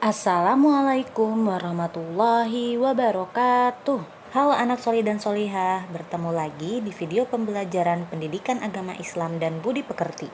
Assalamualaikum warahmatullahi wabarakatuh. Halo anak solih dan solihah, bertemu lagi di video pembelajaran pendidikan agama Islam dan budi pekerti.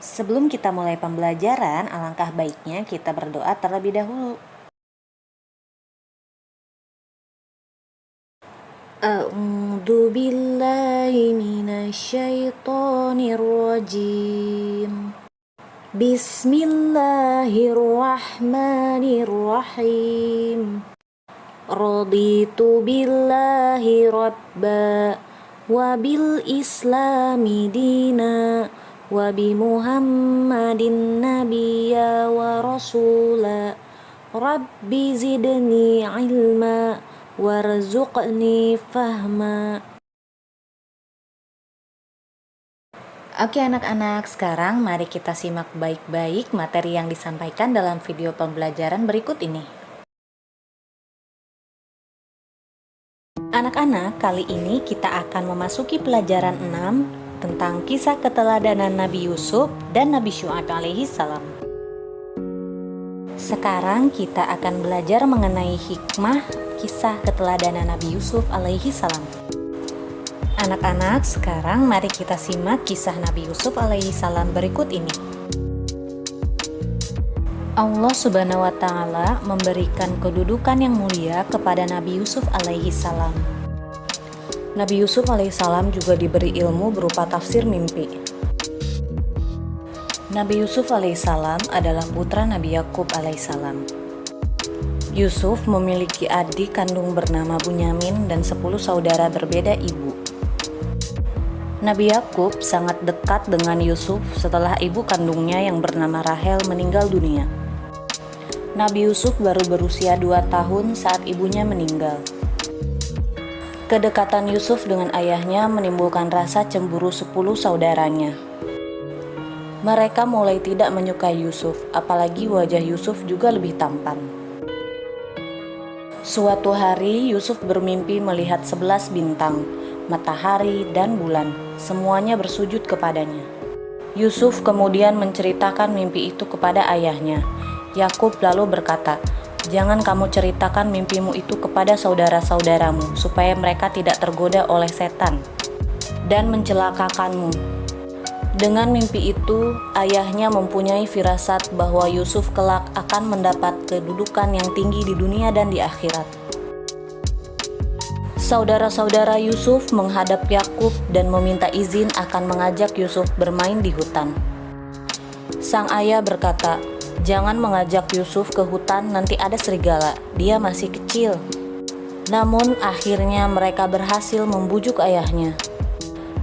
Sebelum kita mulai pembelajaran, alangkah baiknya kita berdoa terlebih dahulu. A'udzu billahi minasyaitonir rajim. Bismillahirrahmanirrahim. Raditu billahi rabba wa bil islami dina wa bi Muhammadin nabiyya wa rasula rabbi zidni ilma warzuqni fahma. Oke anak-anak, sekarang mari kita simak baik-baik materi yang disampaikan dalam video pembelajaran berikut ini. Anak-anak, kali ini kita akan memasuki pelajaran 6 tentang kisah keteladanan Nabi Yusuf dan Nabi Syu'aib alaihi salam. Sekarang kita akan belajar mengenai hikmah kisah keteladanan Nabi Yusuf alaihi salam. Anak-anak, sekarang mari kita simak kisah Nabi Yusuf alaihi salam berikut ini. Allah Subhanahu wa Ta'ala memberikan kedudukan yang mulia kepada Nabi Yusuf alaihi salam. Nabi Yusuf alaihi salam juga diberi ilmu berupa tafsir mimpi. Nabi Yusuf alaihi salam adalah putra Nabi Yakub alaihi salam. Yusuf memiliki adik kandung bernama Bunyamin dan 10 saudara berbeda ibu. Nabi Yakub sangat dekat dengan Yusuf setelah ibu kandungnya yang bernama Rahel meninggal dunia. Nabi Yusuf baru berusia 2 tahun saat ibunya meninggal. Kedekatan Yusuf dengan ayahnya menimbulkan rasa cemburu 10 saudaranya. Mereka mulai tidak menyukai Yusuf, apalagi wajah Yusuf juga lebih tampan. Suatu hari Yusuf bermimpi melihat 11 bintang, matahari dan bulan, semuanya bersujud kepadanya. Yusuf kemudian menceritakan mimpi itu kepada ayahnya. Yakub lalu berkata, "Jangan kamu ceritakan mimpimu itu kepada saudara-saudaramu, supaya mereka tidak tergoda oleh setan dan mencelakakanmu." Dengan mimpi itu, ayahnya mempunyai firasat bahwa Yusuf kelak akan mendapat kedudukan yang tinggi di dunia dan di akhirat. Saudara-saudara Yusuf menghadap Yakub dan meminta izin akan mengajak Yusuf bermain di hutan. Sang ayah berkata, "Jangan mengajak Yusuf ke hutan, nanti ada serigala, dia masih kecil." Namun akhirnya mereka berhasil membujuk ayahnya.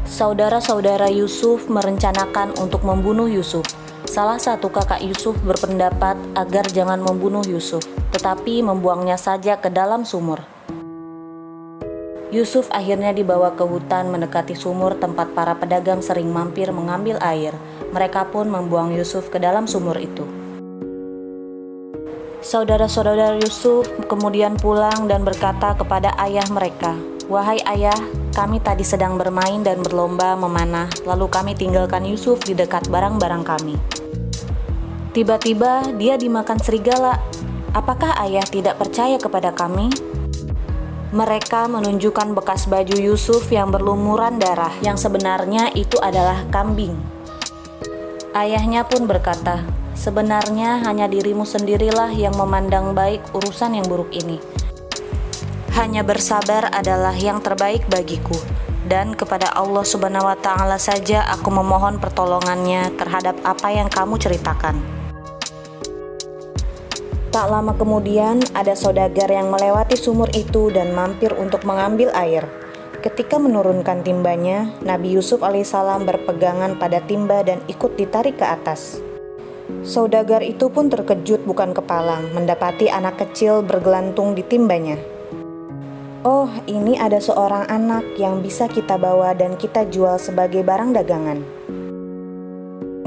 Saudara-saudara Yusuf merencanakan untuk membunuh Yusuf. Salah satu kakak Yusuf berpendapat agar jangan membunuh Yusuf, tetapi membuangnya saja ke dalam sumur. Yusuf akhirnya dibawa ke hutan mendekati sumur tempat para pedagang sering mampir mengambil air. Mereka pun membuang Yusuf ke dalam sumur itu. Saudara-saudara Yusuf kemudian pulang dan berkata kepada ayah mereka, "Wahai ayah, kami tadi sedang bermain dan berlomba memanah, lalu kami tinggalkan Yusuf di dekat barang-barang kami. Tiba-tiba dia dimakan serigala. Apakah ayah tidak percaya kepada kami?" Mereka menunjukkan bekas baju Yusuf yang berlumuran darah, yang sebenarnya itu adalah kambing. Ayahnya pun berkata, "Sebenarnya hanya dirimu sendirilah yang memandang baik urusan yang buruk ini. Hanya bersabar adalah yang terbaik bagiku, dan kepada Allah Subhanahu wa Ta'ala saja aku memohon pertolongannya terhadap apa yang kamu ceritakan." Tak lama kemudian ada saudagar yang melewati sumur itu dan mampir untuk mengambil air. Ketika menurunkan timbanya, Nabi Yusuf alaihissalam berpegangan pada timba dan ikut ditarik ke atas. Saudagar itu pun terkejut bukan kepalang mendapati anak kecil bergelantung di timbanya. "Oh, ini ada seorang anak yang bisa kita bawa dan kita jual sebagai barang dagangan."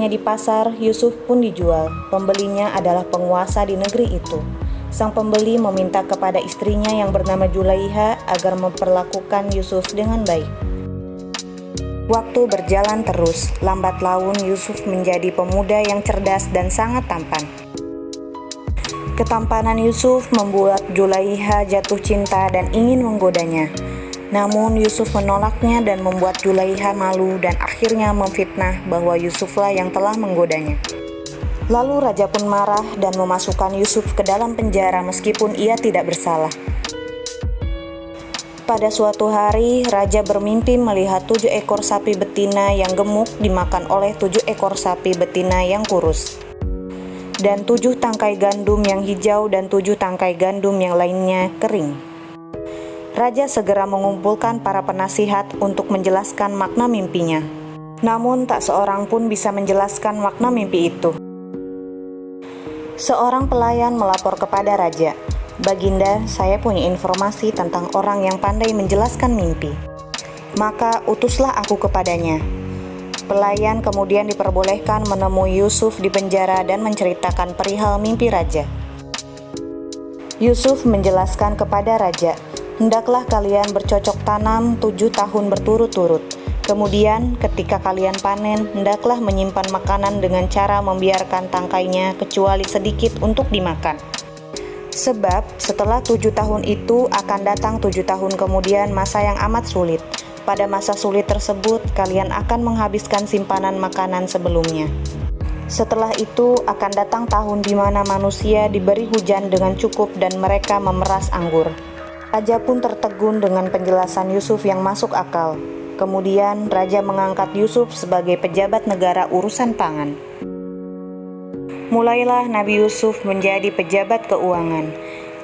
Di pasar, Yusuf pun dijual. Pembelinya adalah penguasa di negeri itu. Sang pembeli meminta kepada istrinya yang bernama Julaiha agar memperlakukan Yusuf dengan baik. Waktu berjalan terus, lambat laun Yusuf menjadi pemuda yang cerdas dan sangat tampan. Ketampanan Yusuf membuat Zulaiha jatuh cinta dan ingin menggodanya. Namun Yusuf menolaknya dan membuat Zulaiha malu dan akhirnya memfitnah bahwa Yusuflah yang telah menggodanya. Lalu raja pun marah dan memasukkan Yusuf ke dalam penjara meskipun ia tidak bersalah. Pada suatu hari, raja bermimpi melihat 7 ekor sapi betina yang gemuk dimakan oleh 7 ekor sapi betina yang kurus. Dan 7 tangkai gandum yang hijau dan 7 tangkai gandum yang lainnya kering. Raja segera mengumpulkan para penasihat untuk menjelaskan makna mimpinya. Namun tak seorang pun bisa menjelaskan makna mimpi itu. Seorang pelayan melapor kepada raja, "Baginda, saya punya informasi tentang orang yang pandai menjelaskan mimpi. Maka utuslah aku kepadanya." Pelayan kemudian diperbolehkan menemui Yusuf di penjara dan menceritakan perihal mimpi raja. Yusuf menjelaskan kepada raja, "Hendaklah kalian bercocok tanam 7 tahun berturut-turut. Kemudian ketika kalian panen, hendaklah menyimpan makanan dengan cara membiarkan tangkainya kecuali sedikit untuk dimakan. Sebab setelah 7 tahun itu akan datang 7 tahun kemudian masa yang amat sulit. Pada masa sulit tersebut kalian akan menghabiskan simpanan makanan sebelumnya. Setelah itu akan datang tahun di mana manusia diberi hujan dengan cukup dan mereka memeras anggur." Raja pun tertegun dengan penjelasan Yusuf yang masuk akal. Kemudian raja mengangkat Yusuf sebagai pejabat negara urusan pangan. Mulailah Nabi Yusuf menjadi pejabat keuangan.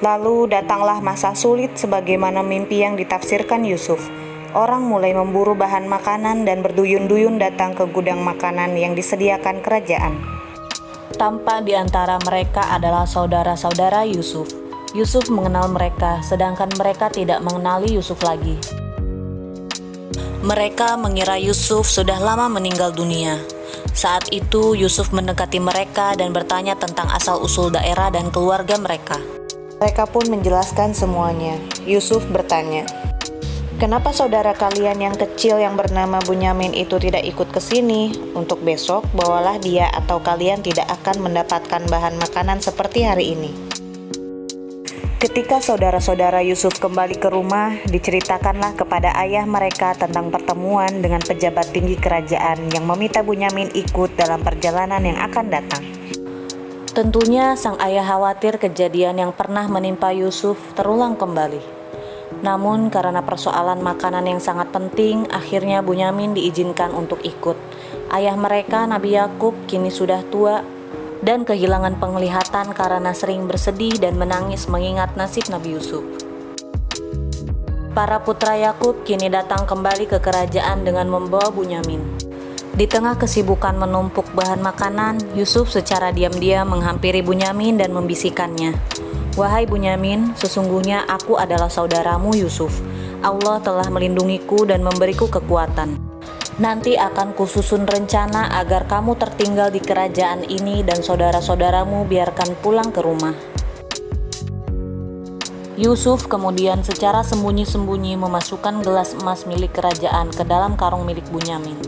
Lalu datanglah masa sulit sebagaimana mimpi yang ditafsirkan Yusuf. Orang mulai memburu bahan makanan dan berduyun-duyun datang ke gudang makanan yang disediakan kerajaan. Tampak di antara mereka adalah saudara-saudara Yusuf. Yusuf mengenal mereka, sedangkan mereka tidak mengenali Yusuf lagi. Mereka mengira Yusuf sudah lama meninggal dunia. Saat itu Yusuf mendekati mereka dan bertanya tentang asal-usul daerah dan keluarga mereka. Mereka pun menjelaskan semuanya. Yusuf bertanya, "Kenapa saudara kalian yang kecil yang bernama Bunyamin itu tidak ikut ke sini? Untuk besok bawalah dia atau kalian tidak akan mendapatkan bahan makanan seperti hari ini." Ketika saudara-saudara Yusuf kembali ke rumah, diceritakanlah kepada ayah mereka tentang pertemuan dengan pejabat tinggi kerajaan yang meminta Bunyamin ikut dalam perjalanan yang akan datang. Tentunya sang ayah khawatir kejadian yang pernah menimpa Yusuf terulang kembali. Namun karena persoalan makanan yang sangat penting, akhirnya Bunyamin diizinkan untuk ikut. Ayah mereka, Nabi Yakub, kini sudah tua dan kehilangan penglihatan karena sering bersedih dan menangis mengingat nasib Nabi Yusuf. Para putra Yakub kini datang kembali ke kerajaan dengan membawa Bunyamin. Di tengah kesibukan menumpuk bahan makanan, Yusuf secara diam-diam menghampiri Bunyamin dan membisikkannya, "Wahai Bunyamin, sesungguhnya aku adalah saudaramu Yusuf. Allah telah melindungiku dan memberiku kekuatan. Nanti akan kususun rencana agar kamu tertinggal di kerajaan ini dan saudara-saudaramu biarkan pulang ke rumah." Yusuf kemudian secara sembunyi-sembunyi memasukkan gelas emas milik kerajaan ke dalam karung milik Bunyamin.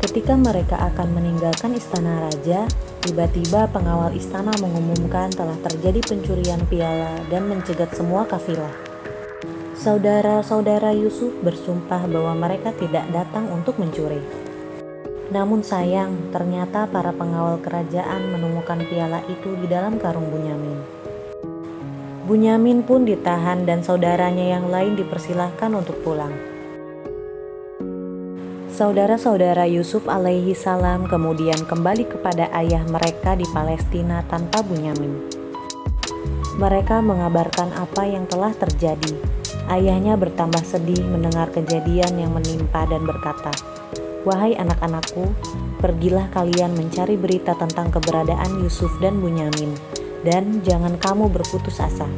Ketika mereka akan meninggalkan istana raja, tiba-tiba pengawal istana mengumumkan telah terjadi pencurian piala dan mencegat semua kafilah. Saudara-saudara Yusuf bersumpah bahwa mereka tidak datang untuk mencuri. Namun sayang, ternyata para pengawal kerajaan menemukan piala itu di dalam karung Bunyamin. Bunyamin pun ditahan dan saudaranya yang lain dipersilahkan untuk pulang. Saudara-saudara Yusuf alaihi salam kemudian kembali kepada ayah mereka di Palestina tanpa Bunyamin. Mereka mengabarkan apa yang telah terjadi. Ayahnya bertambah sedih mendengar kejadian yang menimpa dan berkata, "Wahai anak-anakku, pergilah kalian mencari berita tentang keberadaan Yusuf dan Bunyamin, dan jangan kamu berputus asa."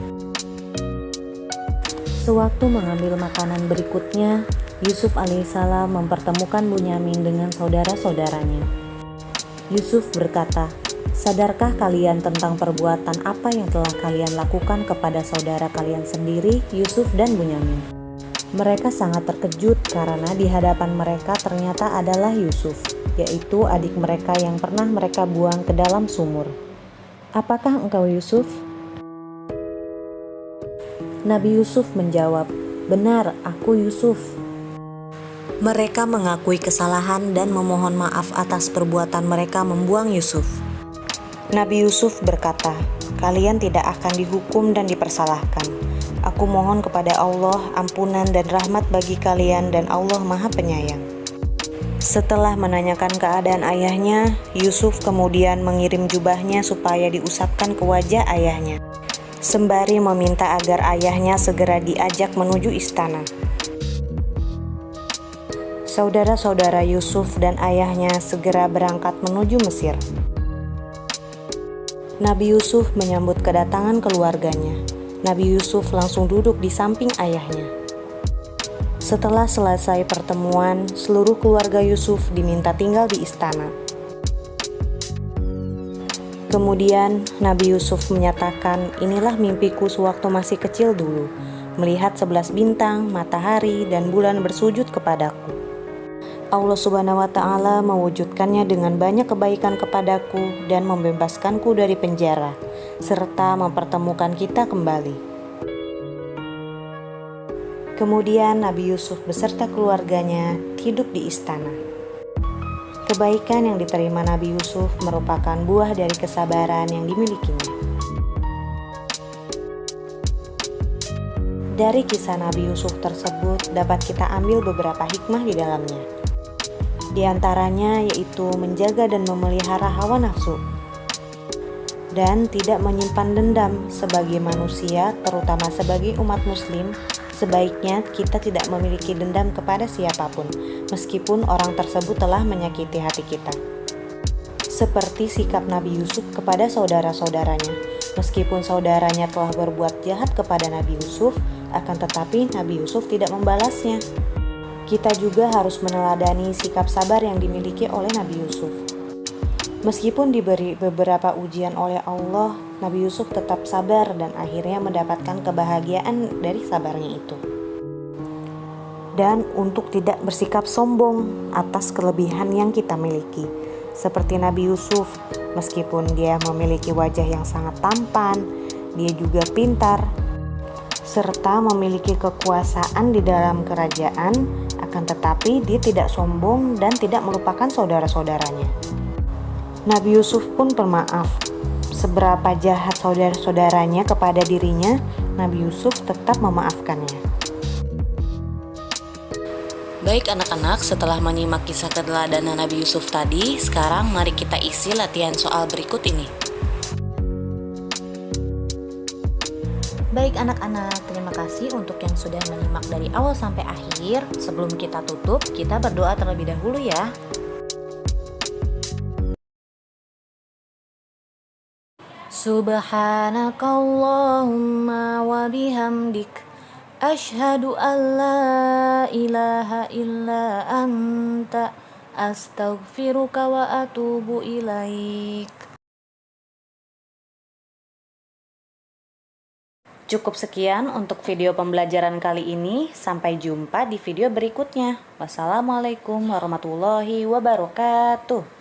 Sewaktu mengambil makanan berikutnya, Yusuf alaihissalam mempertemukan Bunyamin dengan saudara-saudaranya. Yusuf berkata, "Sadarkah kalian tentang perbuatan apa yang telah kalian lakukan kepada saudara kalian sendiri, Yusuf dan Bunyamin? Mereka sangat terkejut karena di hadapan mereka ternyata adalah Yusuf, yaitu adik mereka yang pernah mereka buang ke dalam sumur. "Apakah engkau Yusuf?" Nabi Yusuf menjawab, "Benar, aku Yusuf." Mereka mengakui kesalahan dan memohon maaf atas perbuatan mereka membuang Yusuf. Nabi Yusuf berkata, "Kalian tidak akan dihukum dan dipersalahkan. Aku mohon kepada Allah ampunan dan rahmat bagi kalian dan Allah Maha Penyayang." Setelah menanyakan keadaan ayahnya, Yusuf kemudian mengirim jubahnya supaya diusapkan ke wajah ayahnya, sembari meminta agar ayahnya segera diajak menuju istana. Saudara-saudara Yusuf dan ayahnya segera berangkat menuju Mesir. Nabi Yusuf menyambut kedatangan keluarganya. Nabi Yusuf langsung duduk di samping ayahnya. Setelah selesai pertemuan, seluruh keluarga Yusuf diminta tinggal di istana. Kemudian Nabi Yusuf menyatakan, "Inilah mimpiku sewaktu masih kecil dulu, melihat 11 bintang, matahari, dan bulan bersujud kepadaku. Allah Subhanahu wa Ta'ala mewujudkannya dengan banyak kebaikan kepadaku dan membebaskanku dari penjara, serta mempertemukan kita kembali." Kemudian Nabi Yusuf beserta keluarganya hidup di istana. Kebaikan yang diterima Nabi Yusuf merupakan buah dari kesabaran yang dimilikinya. Dari kisah Nabi Yusuf tersebut dapat kita ambil beberapa hikmah di dalamnya. Di antaranya yaitu menjaga dan memelihara hawa nafsu, dan tidak menyimpan dendam. Sebagai manusia, terutama sebagai umat muslim, sebaiknya kita tidak memiliki dendam kepada siapapun, meskipun orang tersebut telah menyakiti hati kita. Seperti sikap Nabi Yusuf kepada saudara-saudaranya. Meskipun saudaranya telah berbuat jahat kepada Nabi Yusuf, akan tetapi Nabi Yusuf tidak membalasnya. Kita juga harus meneladani sikap sabar yang dimiliki oleh Nabi Yusuf. Meskipun diberi beberapa ujian oleh Allah, Nabi Yusuf tetap sabar dan akhirnya mendapatkan kebahagiaan dari sabarnya itu. Dan untuk tidak bersikap sombong atas kelebihan yang kita miliki. Seperti Nabi Yusuf, meskipun dia memiliki wajah yang sangat tampan, dia juga pintar, serta memiliki kekuasaan di dalam kerajaan, akan tetapi dia tidak sombong dan tidak melupakan saudara-saudaranya. Nabi Yusuf pun pemaaf. Seberapa jahat saudara-saudaranya kepada dirinya, Nabi Yusuf tetap memaafkannya. Baik anak-anak, setelah menyimak kisah keteladanan Nabi Yusuf tadi, sekarang mari kita isi latihan soal berikut ini. Baik anak-anak, terima kasih untuk yang sudah menyimak dari awal sampai akhir. Sebelum kita tutup, kita berdoa terlebih dahulu ya. Subhanakallahumma wa bihamdik, asyhadu an la ilaha illa anta, astaghfiruka wa atubu ilaik. Cukup sekian untuk video pembelajaran kali ini. Sampai jumpa di video berikutnya. Wassalamualaikum warahmatullahi wabarakatuh.